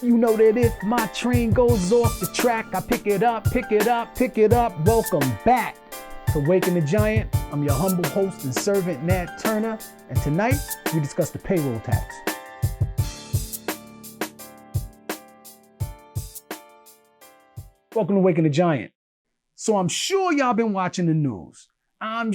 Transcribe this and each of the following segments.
You know that if my train goes off the track, I pick it up, pick it up, pick it up. Welcome back to Waking the Giant. I'm your humble host and servant, Nat Turner. And tonight, we discuss the payroll tax. Welcome to Waking the Giant. So I'm sure y'all been watching the news. Everybody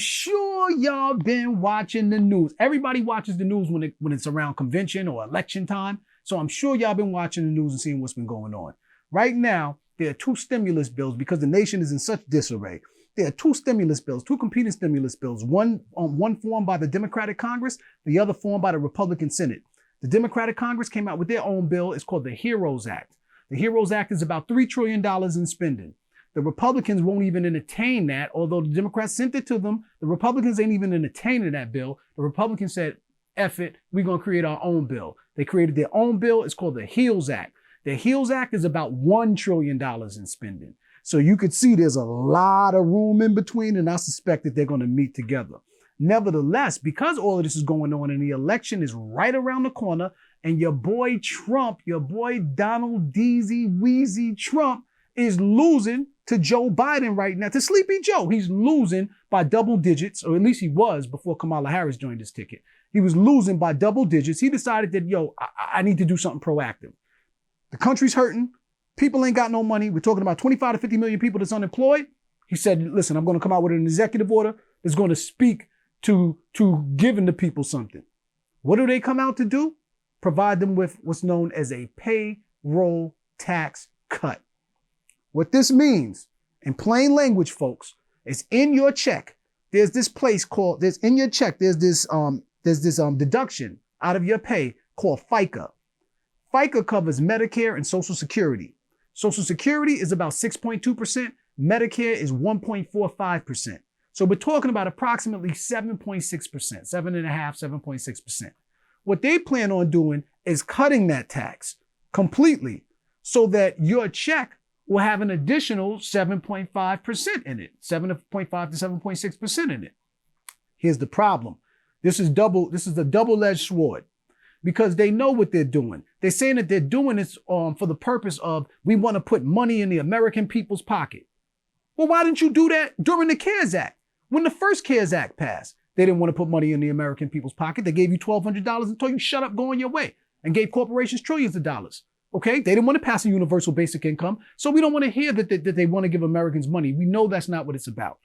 watches the news when it's around convention or election time. So I'm sure y'all been watching the news and seeing what's been going on. Right now, there are two stimulus bills because the nation is in such disarray. There are two stimulus bills, two competing stimulus bills, one formed by the Democratic Congress, the other formed by the Republican Senate. The Democratic Congress came out with their own bill. It's called the HEROES Act. The HEROES Act is about $3 trillion in spending. The Republicans won't even entertain that, although the Democrats sent it to them. The Republicans ain't even entertaining that bill. The Republicans said, F it, we're going to create our own bill. They created their own bill. It's called the HEALS Act. The HEALS Act is about $1 trillion in spending. So you could see there's a lot of room in between, and I suspect that they're going to meet together. Nevertheless, because all of this is going on and the election is right around the corner, and your boy Trump, your boy Donald Deezy Weezy Trump is losing to Joe Biden right now, to Sleepy Joe. He's losing by double digits, or at least he was before Kamala Harris joined his ticket. He was losing by double digits. He decided that, I need to do something proactive. The country's hurting. People ain't got no money. We're talking about 25 to 50 million people that's unemployed. He said, listen, I'm going to come out with an executive order that's going to speak to giving the people something. What do they come out to do? Provide them with what's known as a payroll tax cut. What this means, in plain language, folks, is in your check. There's this place called, there's this deduction out of your pay called FICA. FICA covers Medicare and Social Security. Social Security is about 6.2%. Medicare is 1.45%. So we're talking about approximately 7.6%, 7.6%. What they plan on doing is cutting that tax completely so that your check will have an additional 7.5% in it, 7.5 to 7.6% in it. Here's the problem. This is a double-edged sword because they know what they're doing. They're saying that they're doing this for the purpose of, we want to put money in the American people's pocket. Well, why didn't you do that during the CARES Act? When the first CARES Act passed, they didn't want to put money in the American people's pocket. They gave you $1,200 and told you shut up, go on your way, and gave corporations trillions of dollars. Okay, they didn't want to pass a universal basic income, so we don't want to hear that they want to give Americans money. We know that's not what it's about.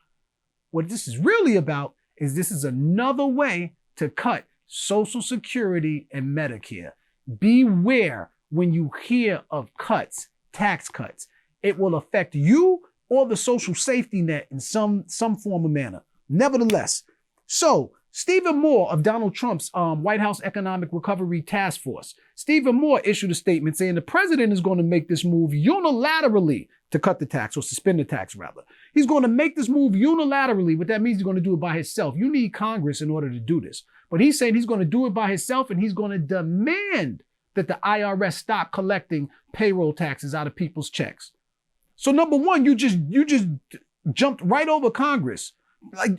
What this is really about is this is another way to cut Social Security and Medicare. Beware when you hear of cuts, tax cuts. It will affect you or the social safety net in some form or manner. Nevertheless, so Stephen Moore of Donald Trump's White House Economic Recovery Task Force. Stephen Moore issued a statement saying the president is going to make this move unilaterally to cut the tax, or suspend the tax rather. He's going to make this move unilaterally. What that means, he's going to do it by himself. You need Congress in order to do this. But he's saying he's going to do it by himself, and he's going to demand that the IRS stop collecting payroll taxes out of people's checks. So number one, you just jumped right over Congress.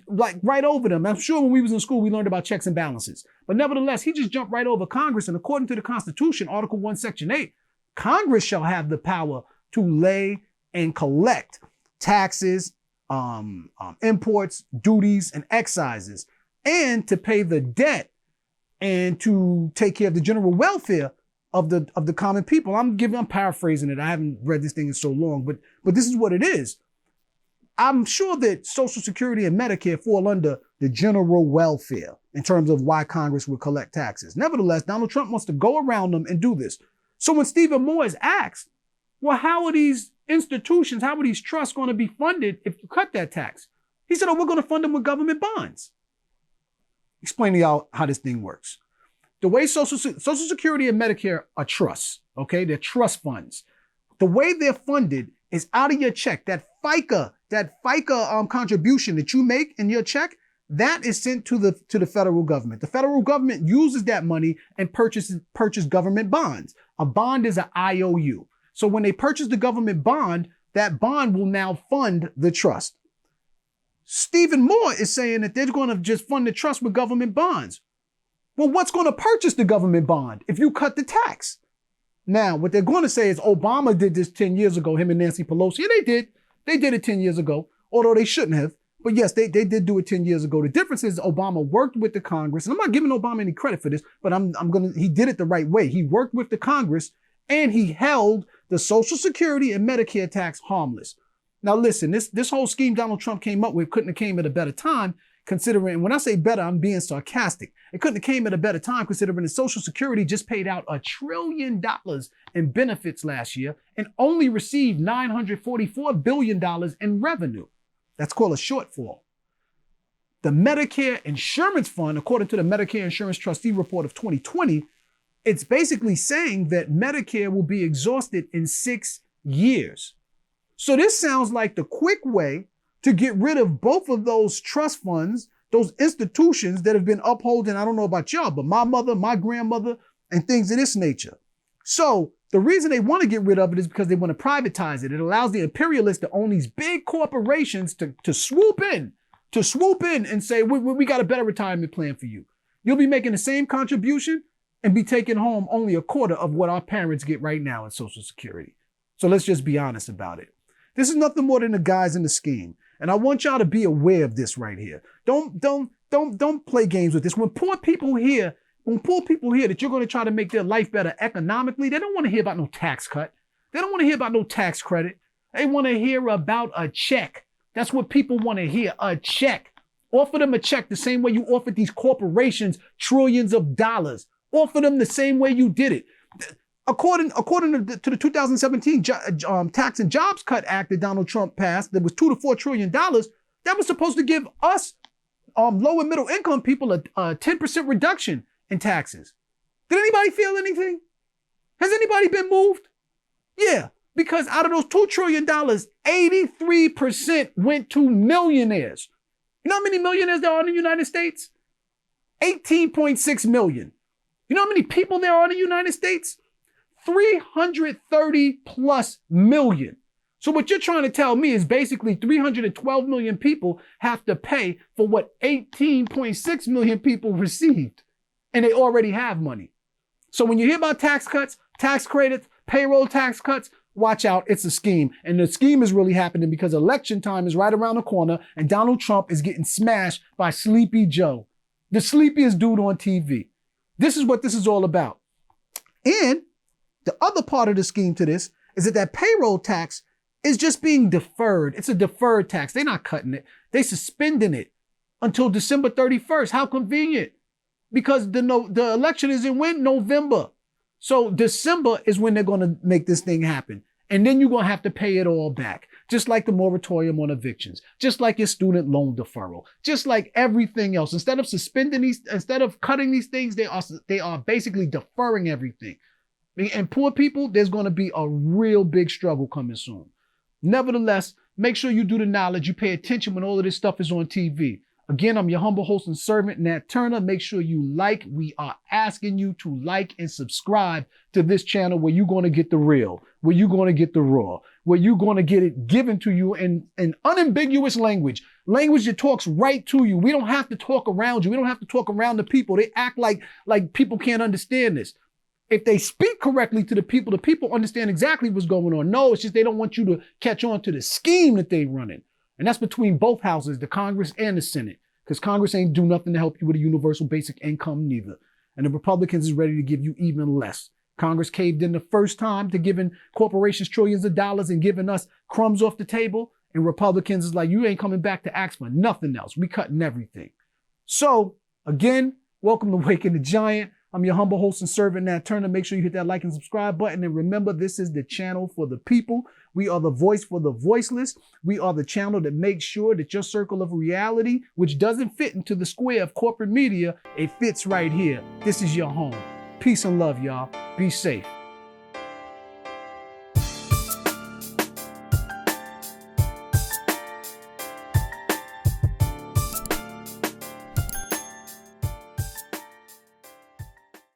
Like right over them. I'm sure when we was in school, we learned about checks and balances. But nevertheless, he just jumped right over Congress. And according to the Constitution, Article 1, Section 8, Congress shall have the power to lay and collect taxes, imports, duties, and excises, and to pay the debt and to take care of the general welfare of the common people. I'm paraphrasing it. I haven't read this thing in so long, but this is what it is. I'm sure that Social Security and Medicare fall under the general welfare in terms of why Congress would collect taxes. Nevertheless, Donald Trump wants to go around them and do this. So when Stephen Moore is asked, well, how are these institutions, how are these trusts going to be funded if you cut that tax? He said, we're going to fund them with government bonds. Explain to y'all how this thing works. The way Social Security and Medicare are trusts, okay? They're trust funds. The way they're funded is out of your check. That FICA contribution that you make in your check, that is sent to the federal government. The federal government uses that money and purchase government bonds. A bond is an IOU. So when they purchase the government bond, that bond will now fund the trust. Stephen Moore is saying that they're going to just fund the trust with government bonds. Well, what's going to purchase the government bond if you cut the tax? Now, what they're going to say is Obama did this 10 years ago, him and Nancy Pelosi. Yeah, they did. They did it 10 years ago, although they shouldn't have. But yes, they did do it 10 years ago. The difference is Obama worked with the Congress, and I'm not giving Obama any credit for this, but he did it the right way. He worked with the Congress and he held the Social Security and Medicare tax harmless. Now listen, this whole scheme Donald Trump came up with couldn't have came at a better time, considering, when I say better, I'm being sarcastic. It couldn't have came at a better time considering the Social Security just paid out $1 trillion in benefits last year and only received $944 billion in revenue. That's called a shortfall. The Medicare Insurance Fund, according to the Medicare Insurance Trustee Report of 2020, it's basically saying that Medicare will be exhausted in 6 years. So this sounds like the quick way to get rid of both of those trust funds, those institutions that have been upholding, I don't know about y'all, but my mother, my grandmother, and things of this nature. So the reason they want to get rid of it is because they want to privatize it. It allows the imperialists to own these big corporations to swoop in and say, we got a better retirement plan for you. You'll be making the same contribution and be taking home only a quarter of what our parents get right now in Social Security. So let's just be honest about it. This is nothing more than the guys in the scheme. And I want y'all to be aware of this right here. Don't play games with this. When poor people hear that you're going to try to make their life better economically, they don't want to hear about no tax cut. They don't want to hear about no tax credit. They want to hear about a check. That's what people want to hear, a check. Offer them a check the same way you offered these corporations trillions of dollars. Offer them the same way you did it. According to the 2017 Tax and Jobs Cut Act that Donald Trump passed, that was $2 to $4 trillion, that was supposed to give us low and middle income people a 10% reduction in taxes. Did anybody feel anything? Has anybody been moved? Yeah, because out of those $2 trillion, 83% went to millionaires. You know how many millionaires there are in the United States? 18.6 million. You know how many people there are in the United States? 330 plus million. So what you're trying to tell me is basically 312 million people have to pay for what 18.6 million people received. And they already have money. So when you hear about tax cuts, tax credits, payroll tax cuts, watch out, it's a scheme. And the scheme is really happening because election time is right around the corner and Donald Trump is getting smashed by Sleepy Joe, the sleepiest dude on TV. This is what this is all about. And the other part of the scheme to this is that payroll tax is just being deferred. It's a deferred tax. They're not cutting it. They're suspending it until December 31st. How convenient. Because the election is in when? November. So December is when they're going to make this thing happen. And then you're going to have to pay it all back. Just like the moratorium on evictions. Just like your student loan deferral. Just like everything else. Instead of cutting these things, they are basically deferring everything. And poor people, there's going to be a real big struggle coming soon. Nevertheless, make sure you do the knowledge. You pay attention when all of this stuff is on TV. Again, I'm your humble host and servant, Nat Turner. Make sure you like. We are asking you to like and subscribe to this channel where you're going to get the real, where you're going to get the raw, where you're going to get it given to you in an unambiguous language that talks right to you. We don't have to talk around you. We don't have to talk around the people. They act like people can't understand this. If they speak correctly to the people understand exactly what's going on. No, it's just they don't want you to catch on to the scheme that they're running. And that's between both houses, the Congress and the Senate, because Congress ain't do nothing to help you with a universal basic income neither. And the Republicans is ready to give you even less. Congress caved in the first time to giving corporations trillions of dollars and giving us crumbs off the table. And Republicans is like, you ain't coming back to ask for nothing else. We cutting everything. So again, welcome to Waking the Giant. I'm your humble host and servant, Nat Turner. Make sure you hit that like and subscribe button. And remember, this is the channel for the people. We are the voice for the voiceless. We are the channel that makes sure that your circle of reality, which doesn't fit into the square of corporate media, it fits right here. This is your home. Peace and love, y'all. Be safe.